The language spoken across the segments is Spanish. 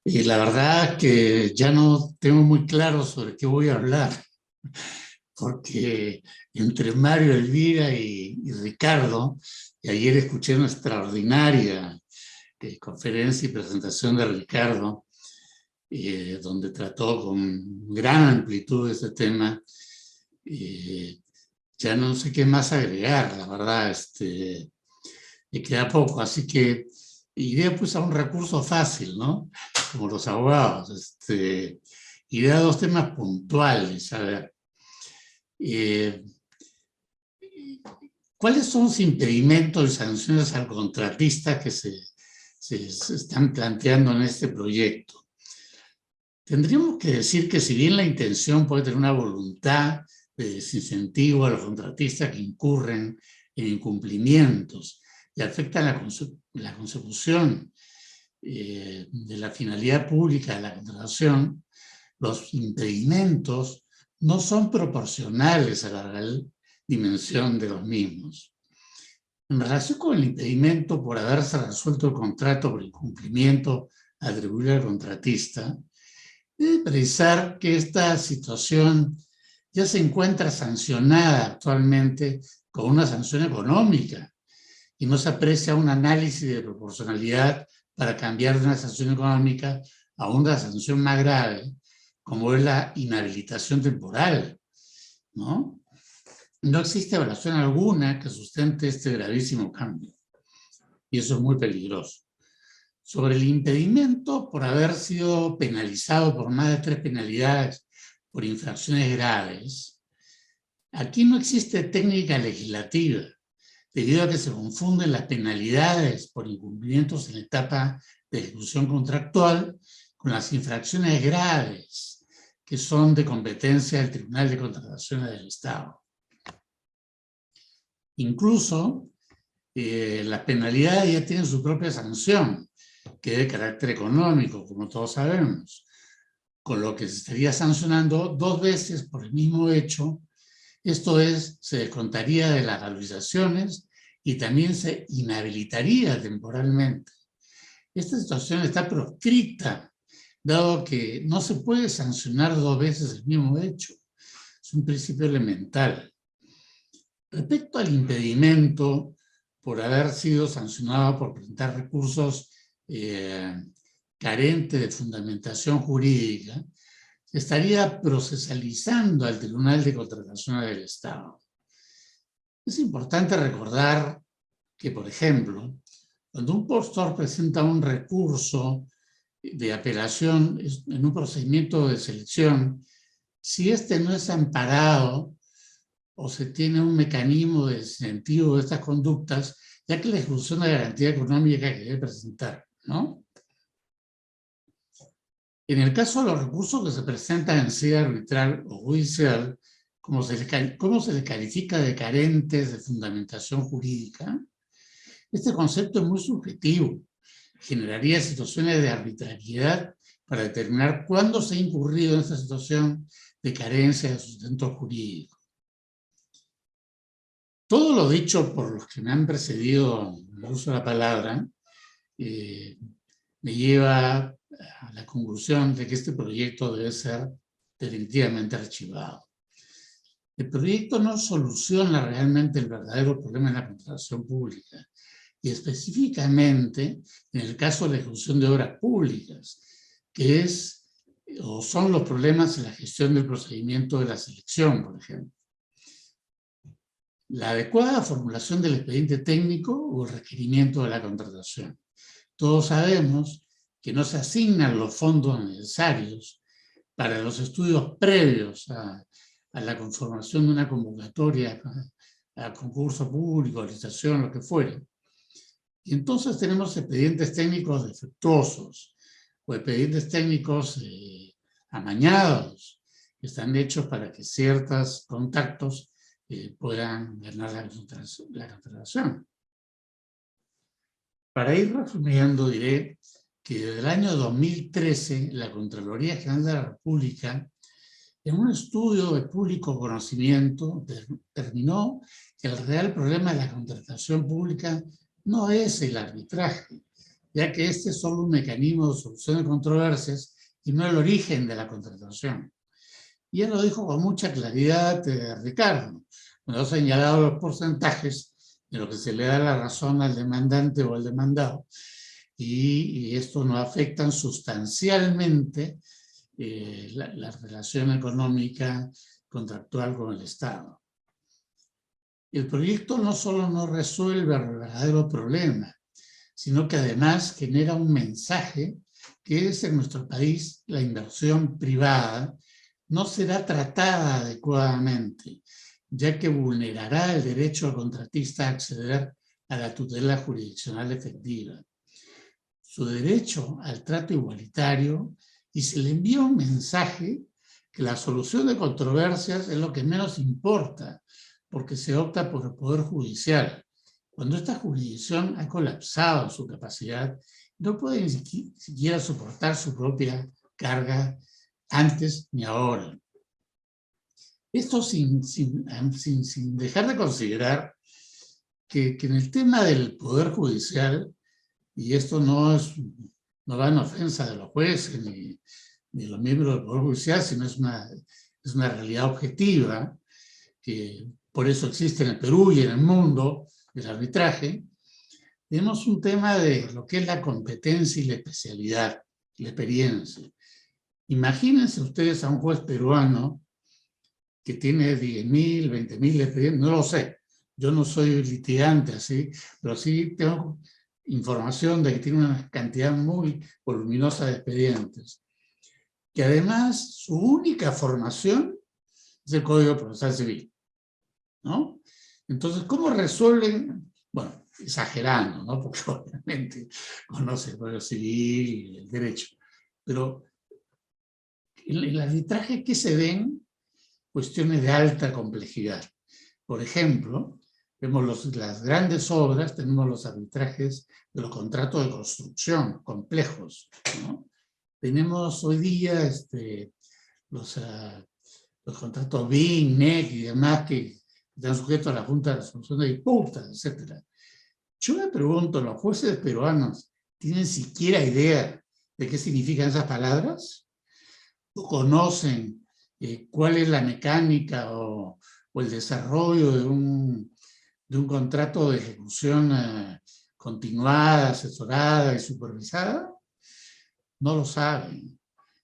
Y la verdad que ya no tengo muy claro sobre qué voy a hablar, porque entre Mario, Elvira y Ricardo, y ayer escuché una extraordinaria conferencia y presentación de Ricardo, donde trató con gran amplitud ese tema. eh, ya no sé qué más agregar, la verdad, me queda poco, así que iré pues a un recurso fácil, ¿no? Como los abogados, iré a dos temas puntuales, a ver. eh, ¿Cuáles son los impedimentos y sanciones al contratista que se están planteando en este proyecto? Tendríamos que decir que si bien la intención puede tener una voluntad de desincentivo a los contratistas que incurren en incumplimientos y afectan la consecución de la finalidad pública de la contratación, los impedimentos no son proporcionales a la real dimensión de los mismos. En relación con el impedimento por haberse resuelto el contrato por incumplimiento atribuido al contratista, debe precisar que esta situación ya se encuentra sancionada actualmente con una sanción económica y no se aprecia un análisis de proporcionalidad para cambiar de una sanción económica a una sanción más grave, como es la inhabilitación temporal, ¿no? No existe evaluación alguna que sustente este gravísimo cambio, y eso es muy peligroso. Sobre el impedimento por haber sido penalizado por más de 3 penalidades por infracciones graves, aquí no existe técnica legislativa, debido a que se confunden las penalidades por incumplimientos en la etapa de ejecución contractual con las infracciones graves, que son de competencia del Tribunal de Contrataciones del Estado. Incluso, las penalidades ya tienen su propia sanción, que es de carácter económico, como todos sabemos, con lo que se estaría sancionando 2 veces por el mismo hecho. Esto es, se descontaría de las valorizaciones y también se inhabilitaría temporalmente. Esta situación está proscrita, dado que no se puede sancionar 2 veces el mismo hecho. Es un principio elemental. Respecto al impedimento por haber sido sancionado por presentar recursos carentes de fundamentación jurídica, se estaría procesalizando al Tribunal de Contrataciones del Estado. Es importante recordar que, por ejemplo, cuando un postor presenta un recurso de apelación en un procedimiento de selección, si este no es amparado o se tiene un mecanismo de incentivo de estas conductas, ya que la ejecución de garantía económica que debe presentar, ¿no? En el caso de los recursos que se presentan en sede arbitral o judicial, ¿cómo se les califica de carentes de fundamentación jurídica? Este concepto es muy subjetivo. Generaría situaciones de arbitrariedad para determinar cuándo se ha incurrido en esta situación de carencia de sustento jurídico. Todo lo dicho por los que me han precedido en el uso de la palabra me lleva a la conclusión de que este proyecto debe ser definitivamente archivado. El proyecto no soluciona realmente el verdadero problema de la contratación pública, y específicamente en el caso de la ejecución de obras públicas, que es o son los problemas en la gestión del procedimiento de la selección, por ejemplo. La adecuada formulación del expediente técnico o el requerimiento de la contratación. Todos sabemos que no se asignan los fondos necesarios para los estudios previos a la conformación de una convocatoria, a concurso público, licitación, lo que fuere. Y entonces tenemos expedientes técnicos defectuosos o expedientes técnicos amañados, que están hechos para que ciertos contactos puedan ganar la contratación. Para ir resumiendo, diré que desde el año 2013 la Contraloría General de la República, en un estudio de público conocimiento, determinó que el real problema de la contratación pública no es el arbitraje, ya que este es solo un mecanismo de solución de controversias y no el origen de la contratación. Y él lo dijo con mucha claridad, Ricardo. Me ha señalado los porcentajes de lo que se le da la razón al demandante o al demandado, y esto no afecta sustancialmente la relación económica contractual con el Estado. El proyecto no solo no resuelve el verdadero problema, sino que además genera un mensaje que es: en nuestro país la inversión privada no será tratada adecuadamente, ya que vulnerará el derecho al contratista a acceder a la tutela jurisdiccional efectiva, su derecho al trato igualitario, y se le envía un mensaje que la solución de controversias es lo que menos importa, porque se opta por el Poder Judicial, cuando esta jurisdicción ha colapsado su capacidad, no puede ni siquiera soportar su propia carga antes ni ahora. Esto sin dejar de considerar que en el tema del Poder Judicial, y esto no va en ofensa de los jueces ni de los miembros del Poder Judicial, sino es una realidad objetiva, que por eso existe en el Perú y en el mundo el arbitraje. Tenemos un tema de lo que es la competencia y la especialidad, la experiencia. Imagínense ustedes a un juez peruano que tiene 10.000, 20.000 expedientes, no lo sé, yo no soy litigante así, pero sí tengo información de que tiene una cantidad muy voluminosa de expedientes, que además su única formación es el Código Procesal Civil, ¿no? Entonces, ¿cómo resuelven? Bueno, exagerando, ¿no? Porque obviamente conoce el Código Civil y el derecho, pero en el arbitraje, ¿qué se ven? Cuestiones de alta complejidad. Por ejemplo, vemos las grandes obras, tenemos los arbitrajes de los contratos de construcción complejos, ¿no? Tenemos hoy día los contratos BIN, NEC y demás que están sujetos a la Junta de Resolución de Disputas, etc. Yo me pregunto, ¿los jueces peruanos tienen siquiera idea de qué significan esas palabras? ¿O conocen cuál es la mecánica o el desarrollo de un contrato de ejecución continuada, asesorada y supervisada? No lo saben,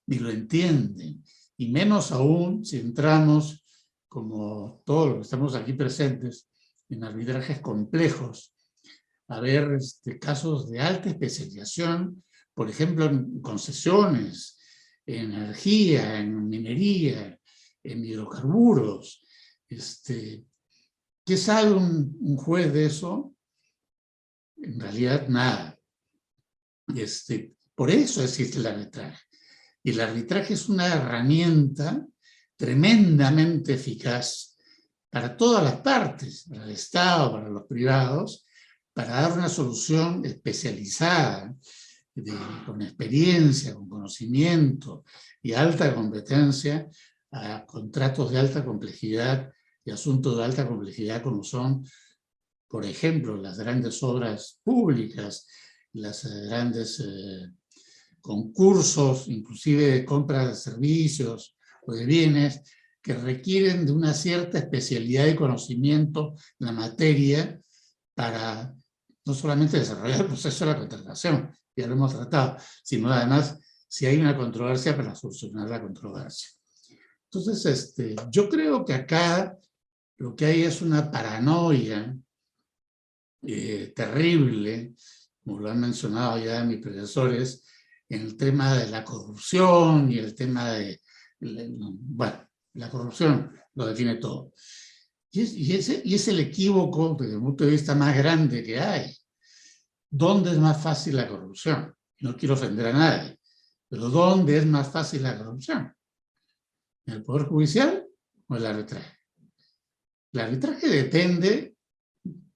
ni lo entienden, y menos aún si entramos, como todos los que estamos aquí presentes, en arbitrajes complejos, a ver casos de alta especialización, por ejemplo, en concesiones, en energía, en minería, en hidrocarburos. ¿Qué sabe un juez de eso? En realidad, nada. Por eso existe el arbitraje. Y el arbitraje es una herramienta tremendamente eficaz para todas las partes, para el Estado, para los privados, para dar una solución especializada, con experiencia, con conocimiento y alta competencia a contratos de alta complejidad y asuntos de alta complejidad como son, por ejemplo, las grandes obras públicas, las grandes concursos, inclusive de compra de servicios o de bienes, que requieren de una cierta especialidad y conocimiento en la materia para no solamente desarrollar el proceso de la contratación, ya lo hemos tratado, sino además si hay una controversia para solucionar la controversia. Entonces, yo creo que acá lo que hay es una paranoia terrible, como lo han mencionado ya mis predecesores, en el tema de la corrupción y el tema de, bueno, la corrupción lo define todo. Y es el equívoco desde el punto de vista más grande que hay. ¿Dónde es más fácil la corrupción? No quiero ofender a nadie, pero ¿dónde es más fácil la corrupción? ¿En el Poder Judicial o el arbitraje? El arbitraje depende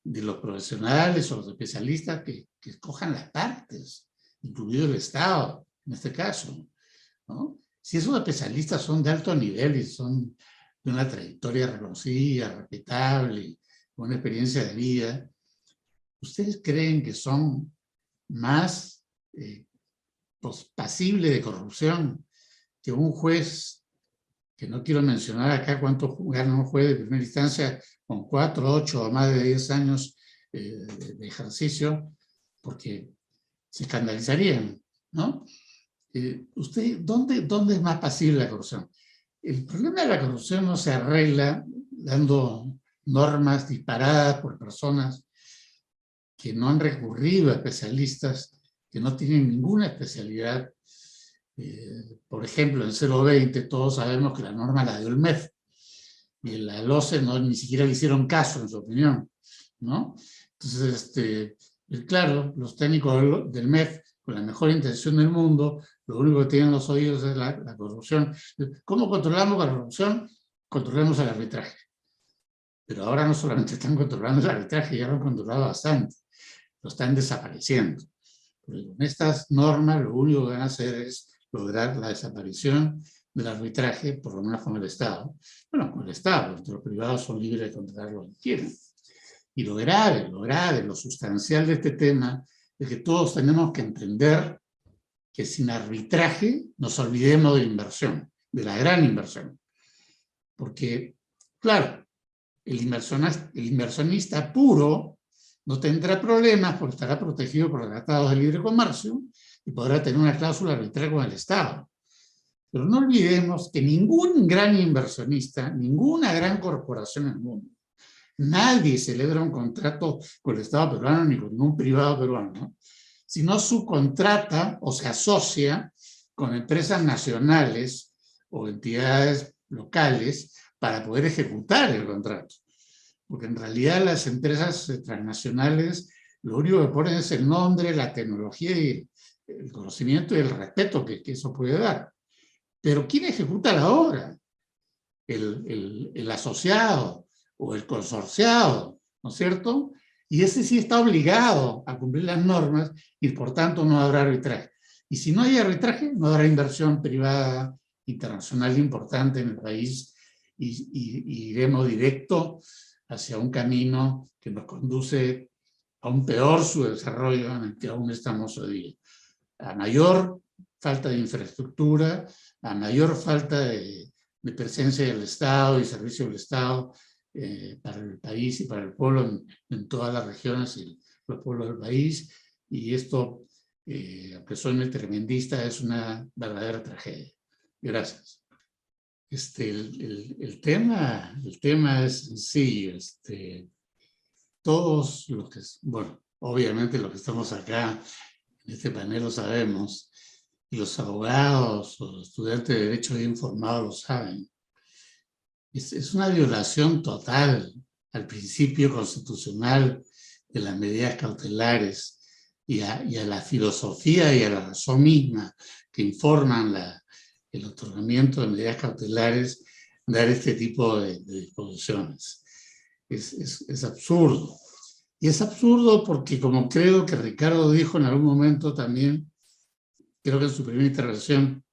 de los profesionales o los especialistas que escojan las partes, incluido el Estado, en este caso, ¿no? Si esos especialistas son de alto nivel y son de una trayectoria reconocida, respetable, con una experiencia de vida, ¿ustedes creen que son más pasible de corrupción, que un juez, que no quiero mencionar acá cuánto gana un juez de primera instancia con 4, 8 o más de 10 años de ejercicio, porque se escandalizarían, ¿no? ¿Usted dónde es más pasible la corrupción? El problema de la corrupción no se arregla dando normas disparadas por personas que no han recurrido a especialistas, que no tienen ninguna especialidad. Por ejemplo, en 020 todos sabemos que la norma la dio el MEF, y la LOCE ni siquiera le hicieron caso, en su opinión, ¿no? Entonces, claro, los técnicos del MEF, con la mejor intención del mundo, lo único que tienen los oídos es la corrupción. ¿Cómo controlamos la corrupción? Controlemos el arbitraje. Pero ahora no solamente están controlando el arbitraje, ya lo han controlado bastante. Lo están desapareciendo. Porque con estas normas lo único que van a hacer es lograr la desaparición del arbitraje, por lo menos con el Estado. Bueno, con el Estado, los privados son libres de controlar lo que quieran. Y lo grave, lo sustancial de este tema es que todos tenemos que entender que sin arbitraje nos olvidemos de la inversión, de la gran inversión. Porque, claro, el inversionista puro no tendrá problemas porque estará protegido por los tratados de libre comercio y podrá tener una cláusula arbitral con el Estado. Pero no olvidemos que ningún gran inversionista, ninguna gran corporación en el mundo, nadie celebra un contrato con el Estado peruano ni con ningún privado peruano, ¿no? Sino subcontrata o se asocia con empresas nacionales o entidades locales para poder ejecutar el contrato. Porque en realidad las empresas transnacionales lo único que ponen es el nombre, la tecnología y el conocimiento y el respeto que eso puede dar. Pero ¿quién ejecuta la obra? El asociado o el consorciado, ¿no es cierto? Y ese sí está obligado a cumplir las normas y por tanto no habrá arbitraje. Y si no hay arbitraje, no habrá inversión privada internacional importante en el país y iremos directo hacia un camino que nos conduce a un peor subdesarrollo en el que aún estamos hoy día. A mayor falta de infraestructura, a mayor falta de presencia del Estado y servicio del Estado para el país y para el pueblo en todas las regiones y los pueblos del país. Y esto, aunque soy tremendista, es una verdadera tragedia. Gracias. El tema es sencillo. Todos los que, bueno, obviamente los que estamos acá en este panel lo sabemos, y los abogados o los estudiantes de Derecho bien informados lo saben. Es una violación total al principio constitucional de las medidas cautelares y a la filosofía y a la razón misma que informan el otorgamiento de medidas cautelares, dar este tipo de disposiciones. Es absurdo. Y es absurdo porque, como creo que Ricardo dijo en algún momento también, creo que en su primera intervención,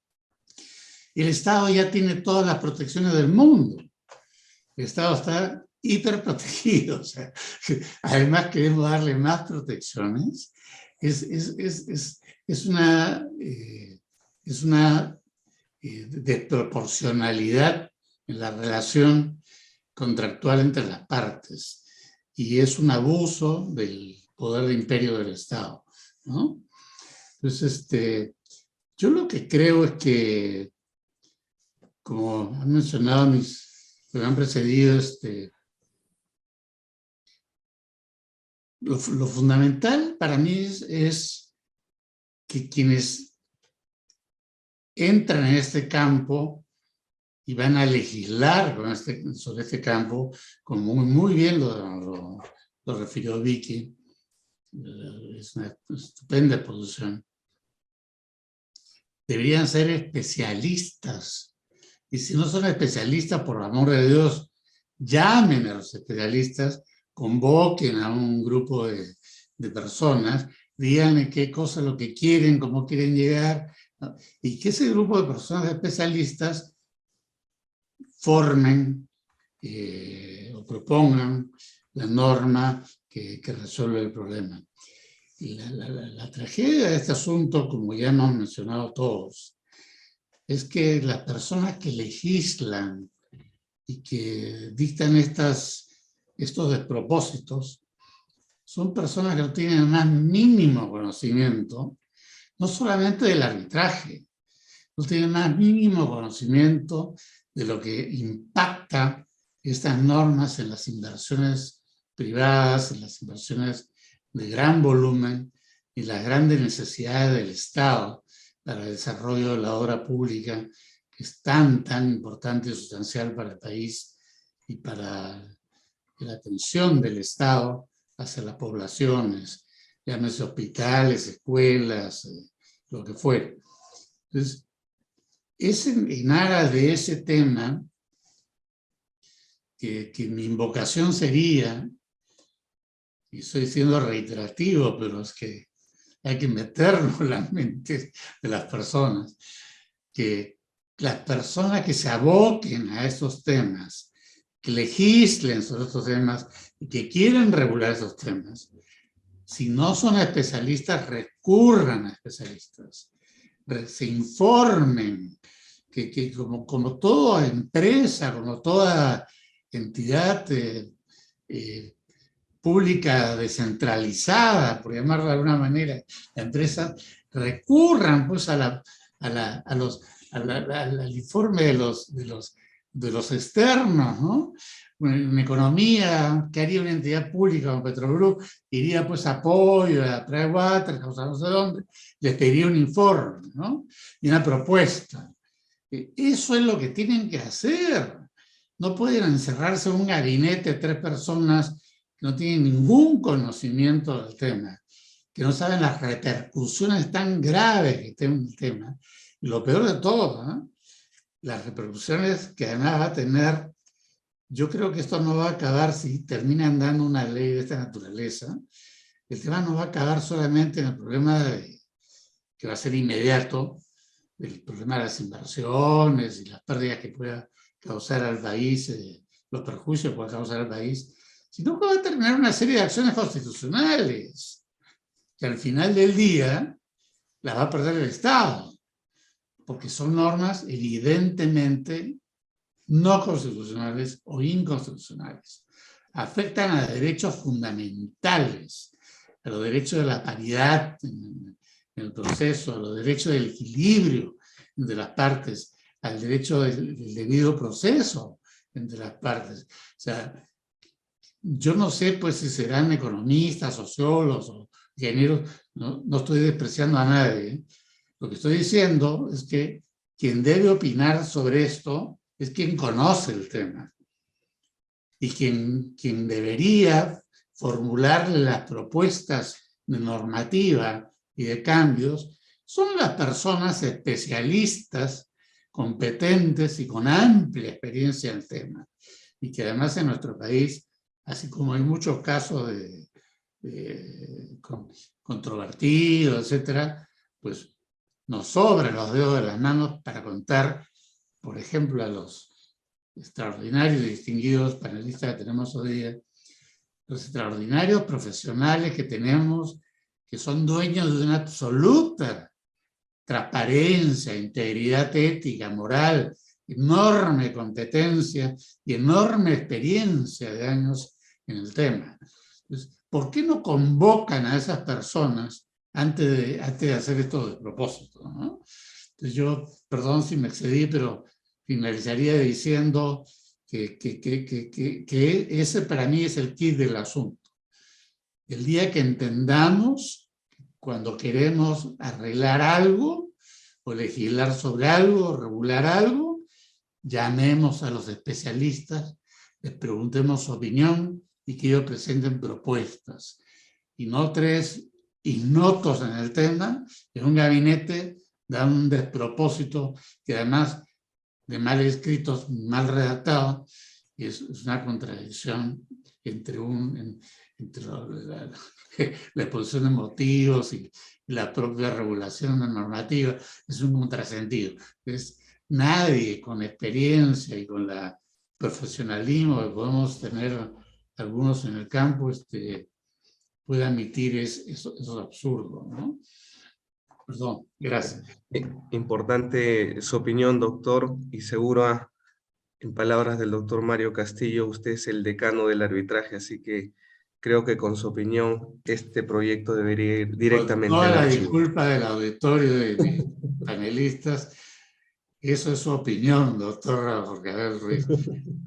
el Estado ya tiene todas las protecciones del mundo. El Estado está hiperprotegido. O sea, además queremos darle más protecciones. Es una desproporcionalidad en la relación contractual entre las partes. Y es un abuso del poder de imperio del Estado, ¿no? Entonces, yo lo que creo es que, como han mencionado mis que me han precedido, lo fundamental para mí es que quienes entran en este campo y van a legislar sobre este campo, como muy bien lo refirió Vicky, es una estupenda posición, deberían ser especialistas. Y si no son especialistas, por amor de Dios, llamen a los especialistas, convoquen a un grupo de personas, díganle qué cosa es lo que quieren, cómo quieren llegar, ¿no? Y que ese grupo de personas especialistas formen o propongan la norma que resuelve el problema. la tragedia de este asunto, como ya hemos mencionado todos, es que las personas que legislan y que dictan estos despropósitos son personas que no tienen el más mínimo conocimiento, no solamente del arbitraje, no tienen el más mínimo conocimiento de lo que impacta estas normas en las inversiones privadas, en las inversiones de gran volumen y las grandes necesidades del Estado para el desarrollo de la obra pública, que es tan importante y sustancial para el país y para la atención del Estado hacia las poblaciones, llámese hospitales, escuelas, lo que fuere. Entonces, es en aras de ese tema que mi invocación sería, y estoy siendo reiterativo, pero es que hay que meterlo en la mente de las personas, que las personas que se aboquen a estos temas, que legislen sobre estos temas y que quieren regular esos temas, si no son especialistas, recurran a especialistas, se informen, que como toda empresa, como toda entidad pública descentralizada, por llamarlo de alguna manera, la empresa, recurran pues al informe de los externos, ¿no? En economía, ¿qué haría una entidad pública como Petrobras? Iría pues a apoyo, a Pricewaterhouse, no sé dónde, les pediría un informe, ¿no? Y una propuesta. Eso es lo que tienen que hacer. No pueden encerrarse en un gabinete de 3 personas que no tienen ningún conocimiento del tema, que no saben las repercusiones tan graves que tiene el tema. Y lo peor de todo, ¿eh? Las repercusiones que además va a tener, yo creo que esto no va a acabar si terminan dando una ley de esta naturaleza. El tema no va a acabar solamente en el problema que va a ser inmediato, el problema de las inversiones y las pérdidas que pueda causar al país, los perjuicios que pueda causar al país, sino que va a terminar una serie de acciones constitucionales que al final del día las va a perder el Estado, porque son normas evidentemente no constitucionales o inconstitucionales. Afectan a derechos fundamentales, a los derechos de la paridad en el proceso, a los derechos del equilibrio entre las partes, al derecho del debido proceso entre las partes. O sea, yo no sé pues si serán economistas, sociólogos o ingenieros, no estoy despreciando a nadie. ¿Eh? Lo que estoy diciendo es que quien debe opinar sobre esto es quien conoce el tema y quien debería formular las propuestas de normativa y de cambios son las personas especialistas, competentes y con amplia experiencia en el tema. Y que además en nuestro país, así como hay muchos casos controvertidos, etcétera, pues nos sobran los dedos de las manos para contar, por ejemplo, a los extraordinarios y distinguidos panelistas que tenemos hoy día, los extraordinarios profesionales que tenemos, que son dueños de una absoluta transparencia, integridad ética, moral, enorme competencia y enorme experiencia de años en el tema. Entonces, ¿por qué no convocan a esas personas antes de hacer estos despropósitos, ¿no? Entonces yo, perdón si me excedí, pero finalizaría diciendo que ese para mí es el kit del asunto. El día que entendamos, cuando queremos arreglar algo, o legislar sobre algo, o regular algo, llamemos a los especialistas, les preguntemos su opinión y que ellos presenten propuestas. Y no 3 ignotos en el tema, en un gabinete dan un despropósito que además de mal escritos, mal redactados, y es una contradicción entre la exposición de motivos y la propia regulación normativa, es un contrasentido. Es nadie con experiencia y con la profesionalismo que podemos tener algunos en el campo, pueda emitir eso es absurdo, ¿no? Perdón, gracias. Importante su opinión, doctor, y seguro, en palabras del doctor Mario Castillo, usted es el decano del arbitraje, así que creo que con su opinión este proyecto debería ir Con directamente toda al la archivo. disculpa del auditorio de mis panelistas, eso es su opinión, doctor Rafael Ruiz.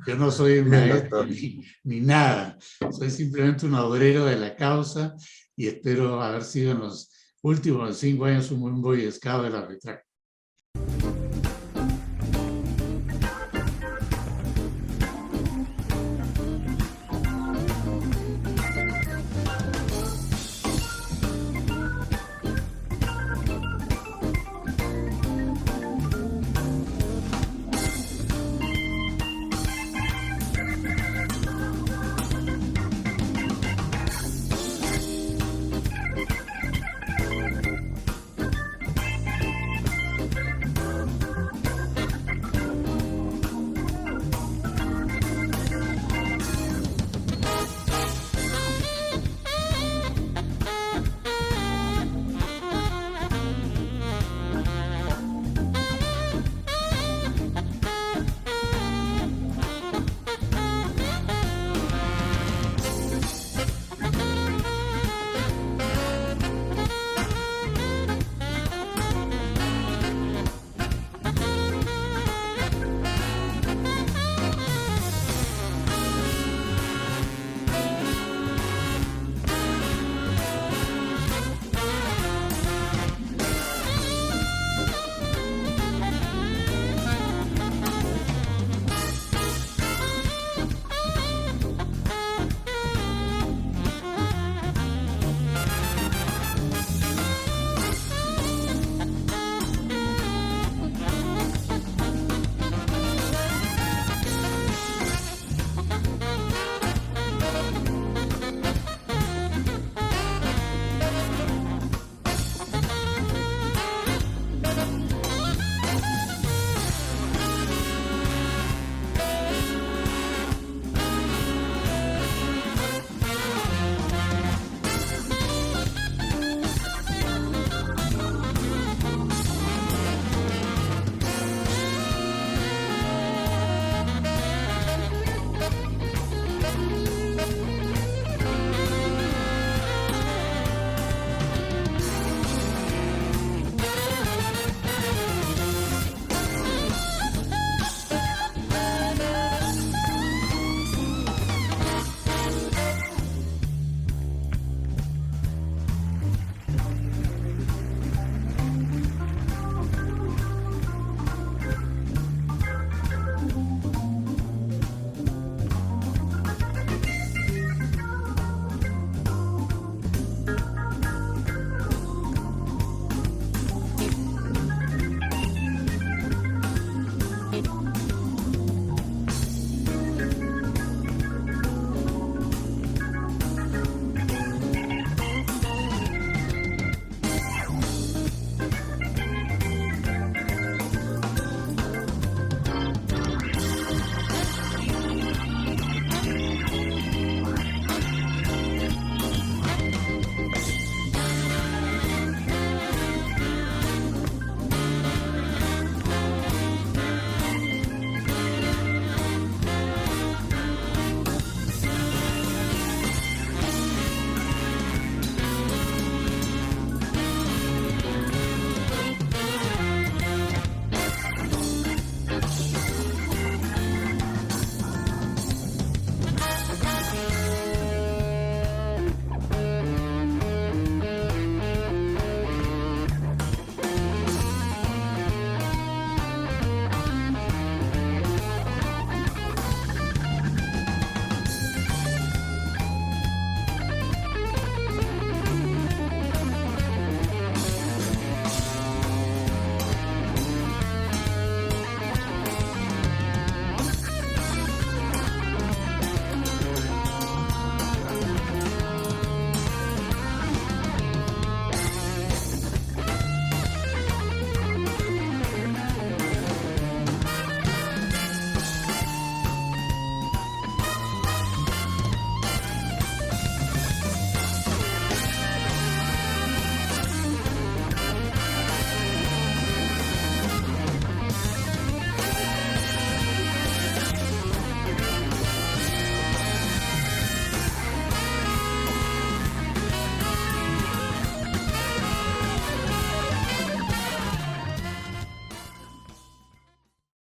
Yo no soy un Bien, maestro doctor. ni nada, soy simplemente un obrero de la causa y espero haber sido en los últimos 5 años un buen boy scout del arbitraje.